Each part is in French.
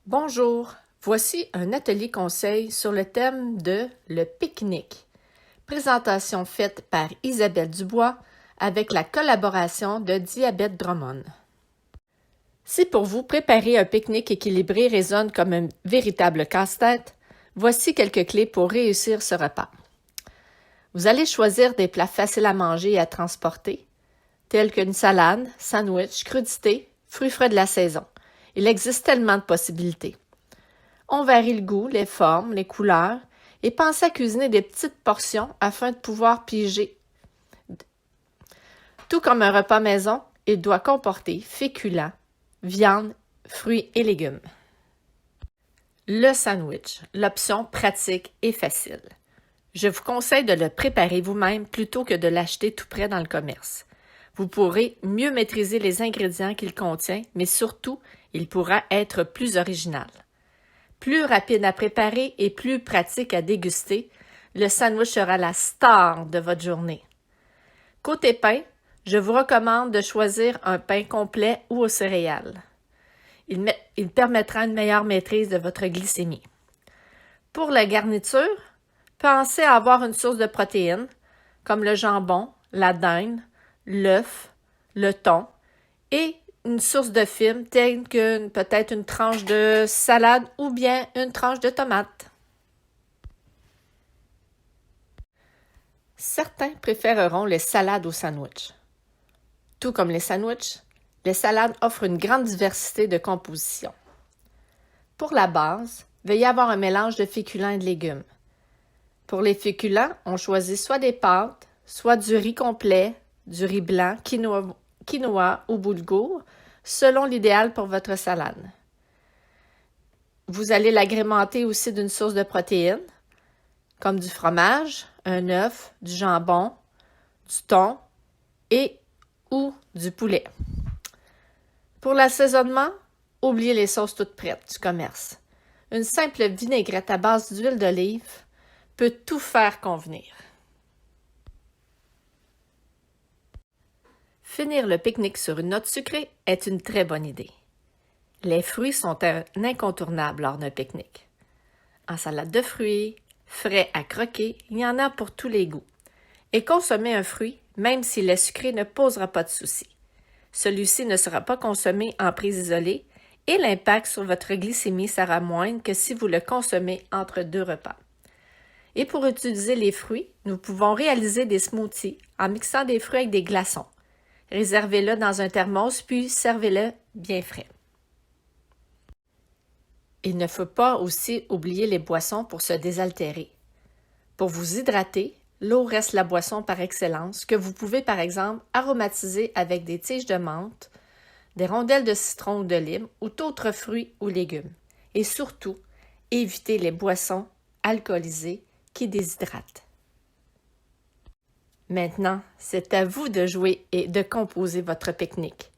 Bonjour, voici un atelier conseil sur le thème de le pique-nique. Présentation faite par Isabelle Dubois avec la collaboration de Diabète Drummond. Si pour vous préparer un pique-nique équilibré résonne comme un véritable casse-tête, voici quelques clés pour réussir ce repas. Vous allez choisir des plats faciles à manger et à transporter, tels qu'une salade, sandwich, crudité, fruits frais de la saison. Il existe tellement de possibilités. On varie le goût, les formes, les couleurs et pensez à cuisiner des petites portions afin de pouvoir piger. Tout comme un repas maison, il doit comporter féculents, viande, fruits et légumes. Le sandwich, l'option pratique et facile. Je vous conseille de le préparer vous-même plutôt que de l'acheter tout prêt dans le commerce. Vous pourrez mieux maîtriser les ingrédients qu'il contient, mais surtout, il pourra être plus original. Plus rapide à préparer et plus pratique à déguster, le sandwich sera la star de votre journée. Côté pain, je vous recommande de choisir un pain complet ou aux céréales. Il permettra une meilleure maîtrise de votre glycémie. Pour la garniture, pensez à avoir une source de protéines, comme le jambon, la dinde, l'œuf, le thon et une source de fibres telle que peut-être une tranche de salade ou bien une tranche de tomate. Certains préféreront les salades au sandwich. Tout comme les sandwichs, les salades offrent une grande diversité de compositions. Pour la base, veuillez avoir un mélange de féculents et de légumes. Pour les féculents, on choisit soit des pâtes, soit du riz complet, du riz blanc, quinoa ou boulgour, selon l'idéal pour votre salade. Vous allez l'agrémenter aussi d'une source de protéines, comme du fromage, un œuf, du jambon, du thon et ou du poulet. Pour l'assaisonnement, oubliez les sauces toutes prêtes du commerce. Une simple vinaigrette à base d'huile d'olive peut tout faire convenir. Finir le pique-nique sur une note sucrée est une très bonne idée. Les fruits sont un incontournable lors d'un pique-nique. En salade de fruits, frais à croquer, il y en a pour tous les goûts. Et consommer un fruit, même s'il est sucré, ne posera pas de souci. Celui-ci ne sera pas consommé en prise isolée et l'impact sur votre glycémie sera moindre que si vous le consommez entre deux repas. Et pour utiliser les fruits, nous pouvons réaliser des smoothies en mixant des fruits avec des glaçons. Réservez-le dans un thermos, puis servez-le bien frais. Il ne faut pas aussi oublier les boissons pour se désaltérer. Pour vous hydrater, l'eau reste la boisson par excellence que vous pouvez par exemple aromatiser avec des tiges de menthe, des rondelles de citron ou de lime ou d'autres fruits ou légumes. Et surtout, évitez les boissons alcoolisées qui déshydratent. Maintenant, c'est à vous de jouer et de composer votre pique-nique.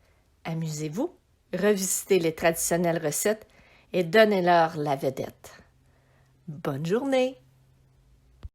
Amusez-vous, revisitez les traditionnelles recettes et donnez-leur la vedette. Bonne journée!